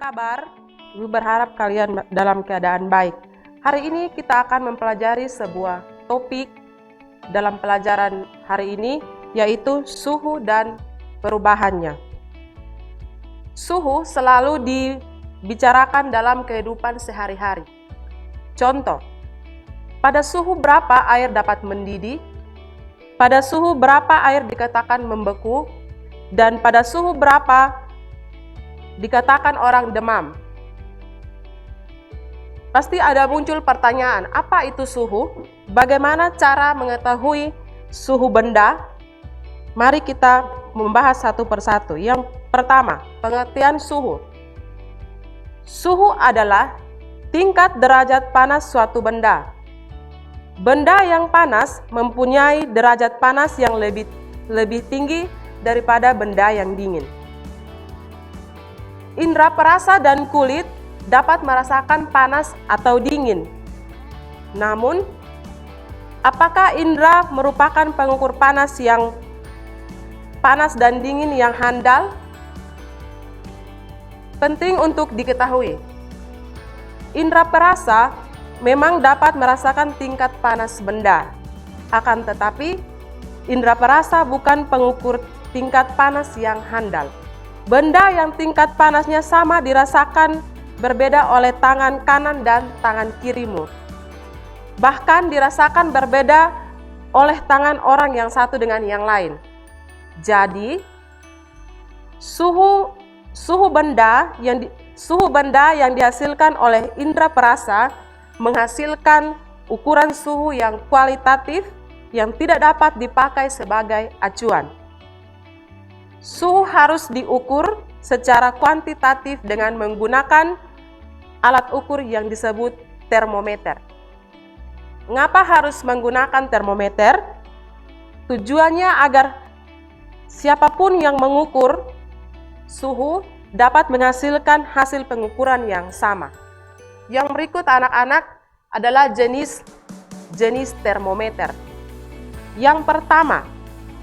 kabar? Ibu berharap kalian dalam keadaan baik. Hari ini kita akan mempelajari sebuah topik dalam pelajaran hari ini, yaitu suhu dan perubahannya. Suhu selalu dibicarakan dalam kehidupan sehari-hari. Contoh, pada suhu berapa air dapat mendidih? Pada suhu berapa air dikatakan membeku? Dan pada suhu berapa dikatakan orang demam? Pasti ada muncul pertanyaan, apa itu suhu? Bagaimana cara mengetahui suhu benda? Mari kita membahas satu persatu. Yang pertama, pengertian suhu. Suhu adalah tingkat derajat panas suatu benda. Benda yang panas mempunyai derajat panas yang lebih tinggi daripada benda yang dingin. Indera perasa dan kulit dapat merasakan panas atau dingin. Namun, apakah indera merupakan pengukur panas dan dingin yang handal? Penting untuk diketahui, indera perasa memang dapat merasakan tingkat panas benda. Akan tetapi, indera perasa bukan pengukur tingkat panas yang handal. Benda yang tingkat panasnya sama dirasakan berbeda oleh tangan kanan dan tangan kirimu. Bahkan dirasakan berbeda oleh tangan orang yang satu dengan yang lain. Jadi, suhu benda yang dihasilkan oleh indera perasa menghasilkan ukuran suhu yang kualitatif yang tidak dapat dipakai sebagai acuan. Suhu harus diukur secara kuantitatif dengan menggunakan alat ukur yang disebut termometer. Mengapa harus menggunakan termometer? Tujuannya agar siapapun yang mengukur suhu dapat menghasilkan hasil pengukuran yang sama. Yang berikut anak-anak adalah jenis termometer. Yang pertama,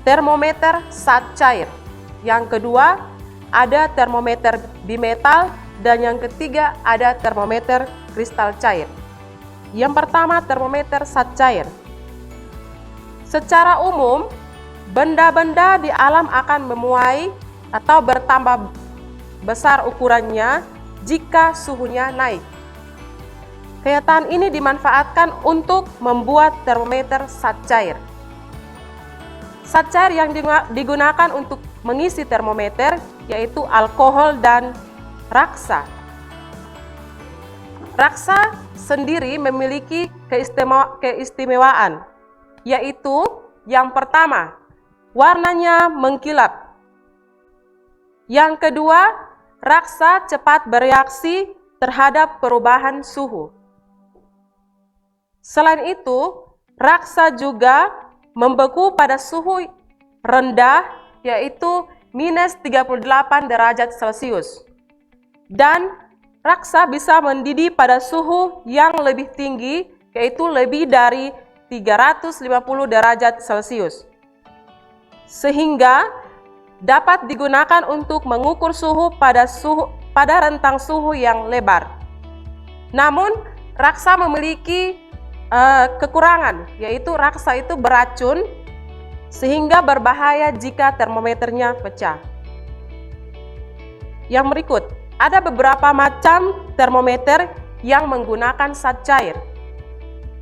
termometer zat cair. Yang kedua, ada termometer bimetal, dan yang ketiga ada termometer kristal cair. Yang pertama, termometer zat cair. Secara umum, benda-benda di alam akan memuai atau bertambah besar ukurannya jika suhunya naik. Kenyataan ini dimanfaatkan untuk membuat termometer zat cair. Zat cair yang digunakan untuk mengisi termometer yaitu alkohol dan raksa. Raksa sendiri memiliki keistimewaan, yaitu yang pertama, warnanya mengkilap. Yang kedua, raksa cepat bereaksi terhadap perubahan suhu. Selain itu, raksa juga membeku pada suhu rendah, yaitu minus 38 derajat Celcius. Dan raksa bisa mendidih pada suhu yang lebih tinggi, yaitu lebih dari 350 derajat Celcius. Sehingga dapat digunakan untuk mengukur suhu pada rentang suhu yang lebar. Namun, raksa memiliki kekurangan, yaitu raksa itu beracun sehingga berbahaya jika termometernya pecah. Yang berikut, ada beberapa macam termometer yang menggunakan zat cair.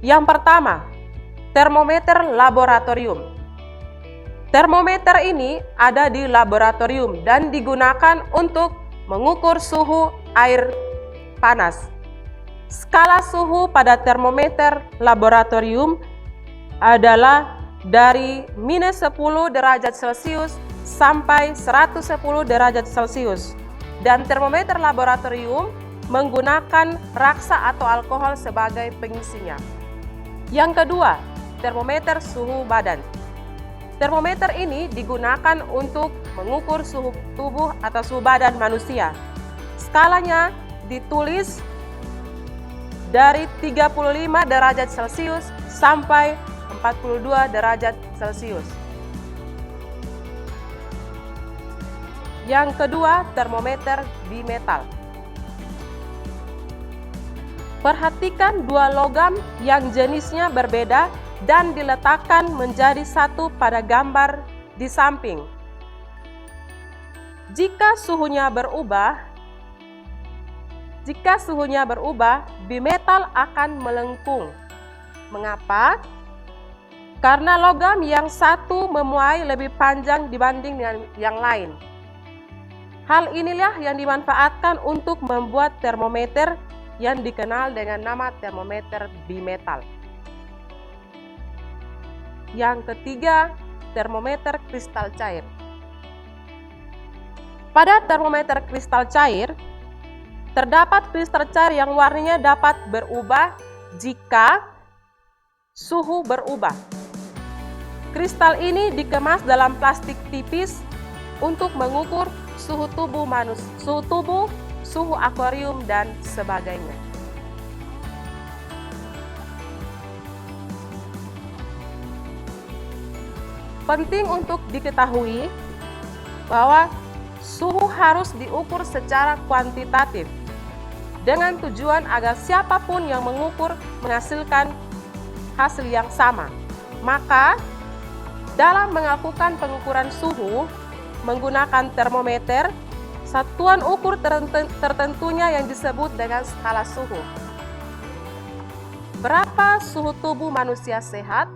Yang pertama, termometer laboratorium. Termometer ini ada di laboratorium dan digunakan untuk mengukur suhu air panas. Skala suhu pada termometer laboratorium adalah dari minus 10 derajat Celcius sampai 110 derajat Celcius. Dan termometer laboratorium menggunakan raksa atau alkohol sebagai pengisinya. Yang kedua, termometer suhu badan. Termometer ini digunakan untuk mengukur suhu tubuh atau suhu badan manusia. Skalanya ditulis dari 35 derajat Celcius sampai 42 derajat Celcius. Yang kedua, termometer bimetal. Perhatikan dua logam yang jenisnya berbeda dan diletakkan menjadi satu pada gambar di samping. Jika suhunya berubah, bimetal akan melengkung. Mengapa? Karena logam yang satu memuai lebih panjang dibanding dengan yang lain. Hal inilah yang dimanfaatkan untuk membuat termometer yang dikenal dengan nama termometer bimetal. Yang ketiga, termometer kristal cair. Pada termometer kristal cair, terdapat kristal cair yang warnanya dapat berubah jika suhu berubah. Kristal ini dikemas dalam plastik tipis untuk mengukur suhu tubuh manusia, suhu akuarium, dan sebagainya. Penting untuk diketahui bahwa suhu harus diukur secara kuantitatif dengan tujuan agar siapapun yang mengukur menghasilkan hasil yang sama. Maka, dalam melakukan pengukuran suhu menggunakan termometer, satuan ukur tertentunya yang disebut dengan skala suhu. Berapa suhu tubuh manusia sehat?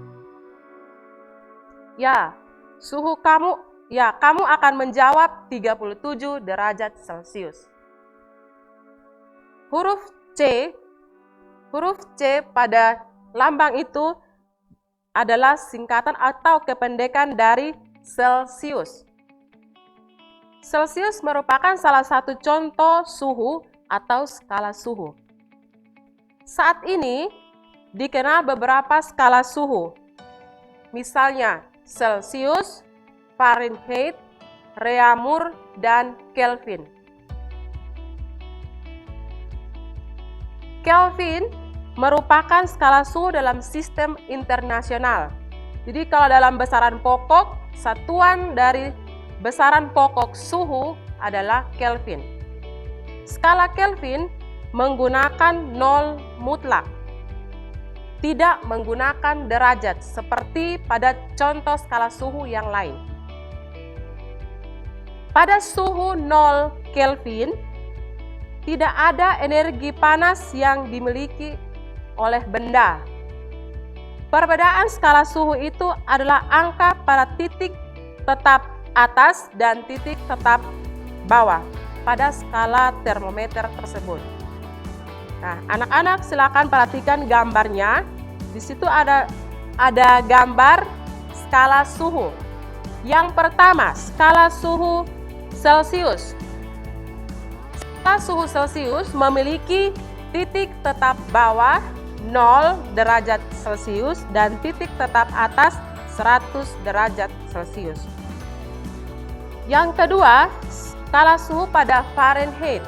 Kamu akan menjawab 37 derajat Celcius. Huruf C pada lambang itu adalah singkatan atau kependekan dari Celsius. Celsius merupakan salah satu contoh suhu atau skala suhu. Saat ini dikenal beberapa skala suhu. Misalnya Celsius, Fahrenheit, Reaumur, dan Kelvin. Kelvin merupakan skala suhu dalam sistem internasional. Jadi kalau dalam besaran pokok, satuan dari besaran pokok suhu adalah Kelvin. Skala Kelvin menggunakan 0 mutlak, tidak menggunakan derajat seperti pada contoh skala suhu yang lain. Pada suhu 0 Kelvin, tidak ada energi panas yang dimiliki oleh benda. Perbedaan skala suhu itu adalah angka pada titik tetap atas dan titik tetap bawah pada skala termometer tersebut. Nah, anak-anak silakan perhatikan gambarnya. Di situ ada gambar skala suhu. Yang pertama, skala suhu Celsius. Skala suhu Celsius memiliki titik tetap bawah 0 derajat Celcius dan titik tetap atas 100 derajat Celcius. Yang kedua, skala suhu pada Fahrenheit.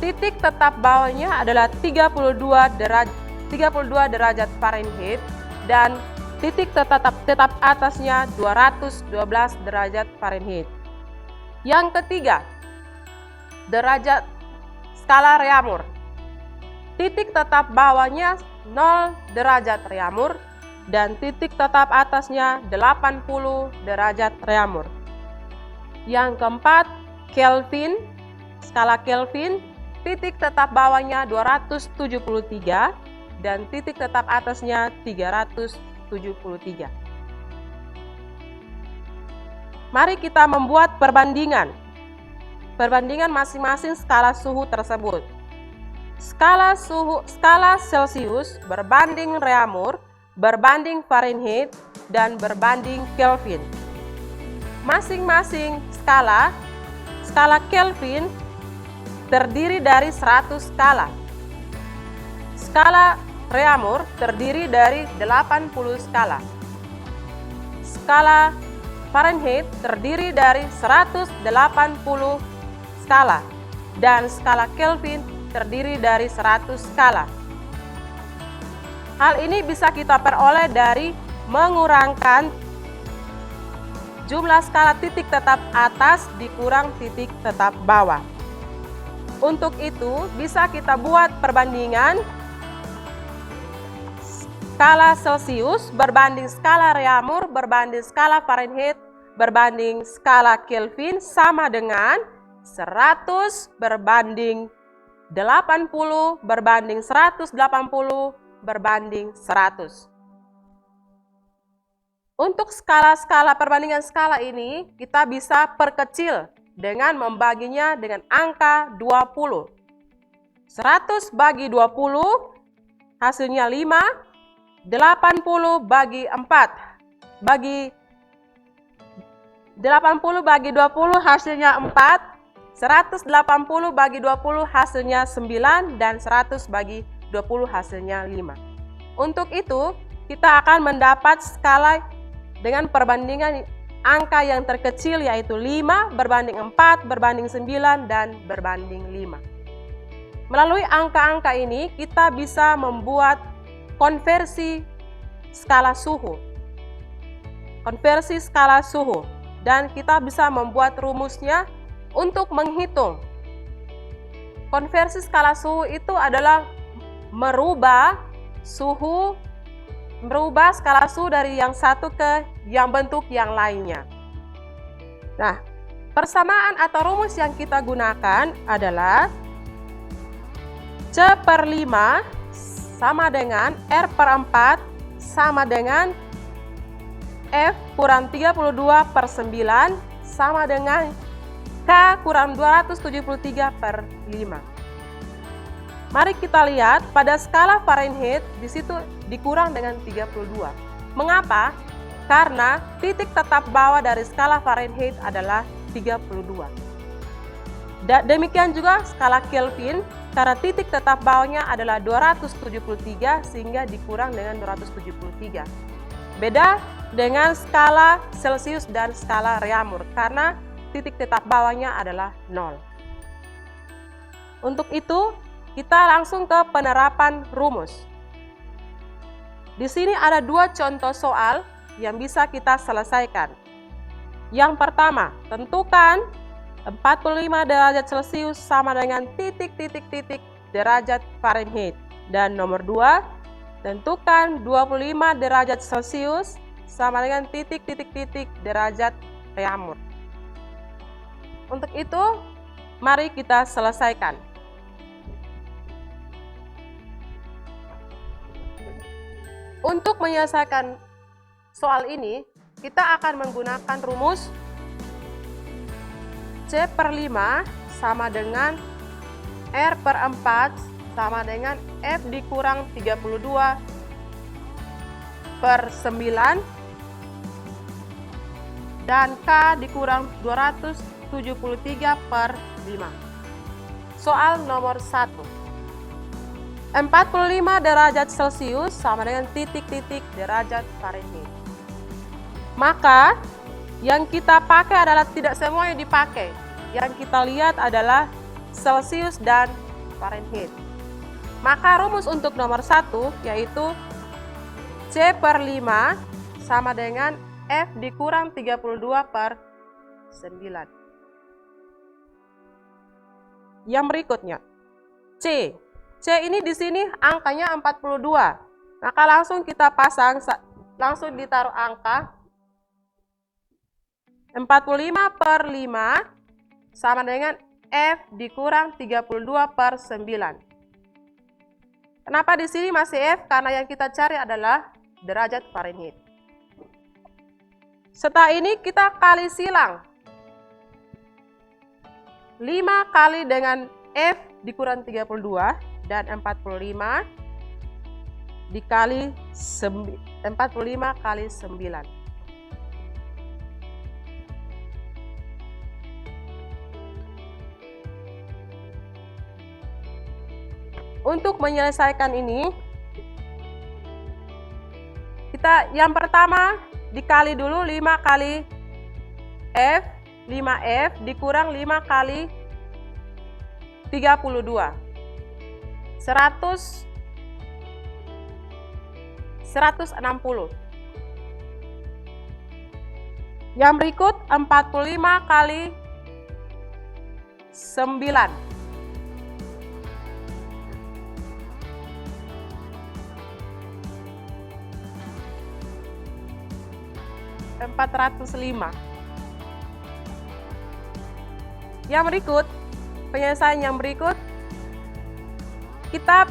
Titik tetap bawahnya adalah 32 derajat Fahrenheit dan titik tetap atasnya 212 derajat Fahrenheit. Yang ketiga, derajat skala Reaumur. Titik tetap bawahnya 0 derajat Reaumur dan titik tetap atasnya 80 derajat Reaumur. Yang keempat, Kelvin. Skala Kelvin, titik tetap bawahnya 273 dan titik tetap atasnya 373. Mari kita membuat perbandingan masing-masing skala suhu tersebut. Skala Celsius berbanding Reaumur, berbanding Fahrenheit, dan berbanding Kelvin. Masing-masing skala Kelvin terdiri dari 100 skala. Skala Reaumur terdiri dari 80 skala. Skala Fahrenheit terdiri dari 180 skala. Dan skala Kelvin terdiri dari 100 skala. Hal ini bisa kita peroleh dari mengurangkan jumlah skala titik tetap atas dikurang titik tetap bawah. Untuk itu, bisa kita buat perbandingan skala Celsius berbanding skala Reaumur berbanding skala Fahrenheit berbanding skala Kelvin sama dengan 100 berbanding 80 berbanding 180 berbanding 100. Untuk skala-skala perbandingan skala ini, kita bisa perkecil dengan membaginya dengan angka 20. 100 bagi 20 hasilnya 5, 80 bagi 4. 80 bagi 20 hasilnya 4, 180 bagi 20 hasilnya 9, dan 100 bagi 20 hasilnya 5. Untuk itu, kita akan mendapat skala dengan perbandingan angka yang terkecil yaitu 5 berbanding 4 berbanding 9 dan berbanding 5. Melalui angka-angka ini kita bisa membuat konversi skala suhu. Dan kita bisa membuat rumusnya untuk menghitung. Konversi skala suhu itu adalah merubah skala suhu dari yang satu ke yang bentuk yang lainnya. Nah, persamaan atau rumus yang kita gunakan adalah C/5 sama dengan R/4 sama dengan F kurang 32/9 sama dengan K kurang 273/5. Mari kita lihat pada skala Fahrenheit di situ dikurang dengan 32. Mengapa? Karena titik tetap bawah dari skala Fahrenheit adalah 32. Demikian juga skala Kelvin, karena titik tetap bawahnya adalah 273 sehingga dikurang dengan 273. Beda dengan skala Celsius dan skala Reaumur karena titik tetap bawahnya adalah 0. Untuk itu, kita langsung ke penerapan rumus. Di sini ada 2 contoh soal yang bisa kita selesaikan. Yang pertama, tentukan 45 derajat Celcius sama dengan titik-titik-titik derajat Fahrenheit. Dan nomor 2, tentukan 25 derajat Celcius sama dengan titik-titik-titik derajat Reaumur. Untuk itu, mari kita selesaikan. Untuk menyelesaikan soal ini, kita akan menggunakan rumus C/5 sama dengan R/4 sama dengan F dikurang 32/9 dan K dikurang 273/5. Soal nomor 1. 45 derajat Celcius sama dengan titik-titik derajat Fahrenheit. Maka yang kita pakai adalah tidak semuanya dipakai. Yang kita lihat adalah Celcius dan Fahrenheit. Maka rumus untuk nomor 1 yaitu C/5 sama dengan F dikurang 32/9. Yang berikutnya, C ini di sini angkanya 42. Maka langsung kita pasang, langsung ditaruh angka 45/5 sama dengan F dikurang 32/9. Kenapa di sini masih F? Karena yang kita cari adalah derajat Fahrenheit. Setelah ini kita kali silang. 5 kali dengan F dikurang 32 dan 45 dikali 45 kali 9. Untuk menyelesaikan ini, kita yang pertama dikali dulu 5 kali F, 5F dikurang 5 kali 32. 160. Yang berikut 45 kali 9. 405. Yang berikut, penyelesaian yang berikut, kita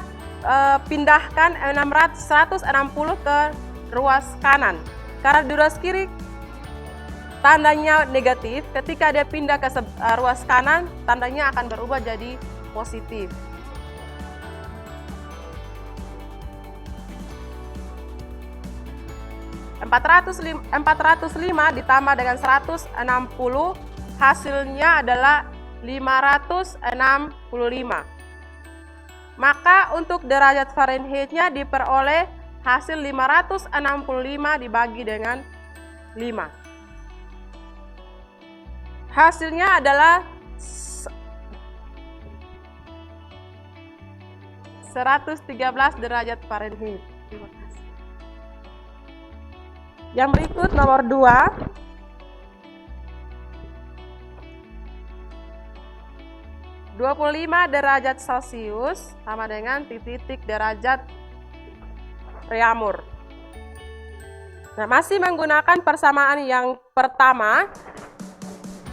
pindahkan 160 ke ruas kanan. Karena di ruas kiri tandanya negatif, ketika dia pindah ke ruas kanan, tandanya akan berubah jadi positif. .405 ditambah dengan 160, hasilnya adalah 565. Maka untuk derajat Fahrenheitnya diperoleh hasil 565 dibagi dengan 5. Hasilnya adalah 113 derajat Fahrenheit. Terima kasih. Yang berikut nomor 2. 25 derajat Celcius sama dengan titik derajat Reaumur. Nah, masih menggunakan persamaan yang pertama,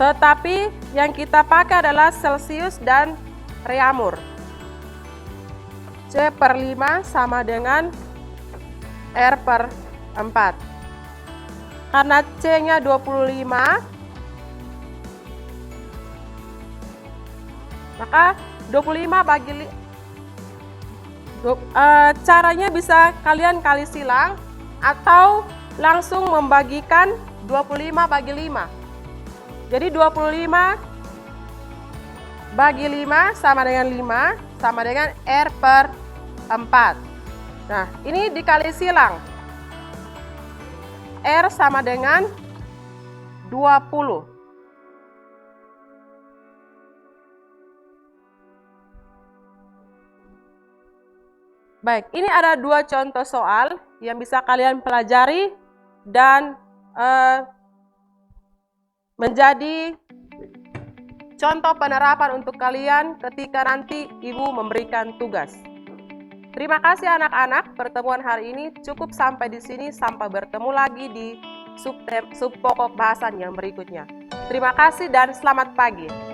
tetapi yang kita pakai adalah Celcius dan Reaumur. C/5 sama dengan R/4. Karena C-nya 25, maka 25 bagi caranya bisa kalian kali silang atau langsung membagikan 25 bagi 5. Jadi 25 bagi 5 sama dengan 5 sama dengan R/4. Nah, ini dikali silang. R sama dengan 20. Baik, ini ada 2 contoh soal yang bisa kalian pelajari dan menjadi contoh penerapan untuk kalian ketika nanti ibu memberikan tugas. Terima kasih anak-anak, pertemuan hari ini cukup sampai di sini, sampai bertemu lagi di sub pokok bahasan yang berikutnya. Terima kasih dan selamat pagi.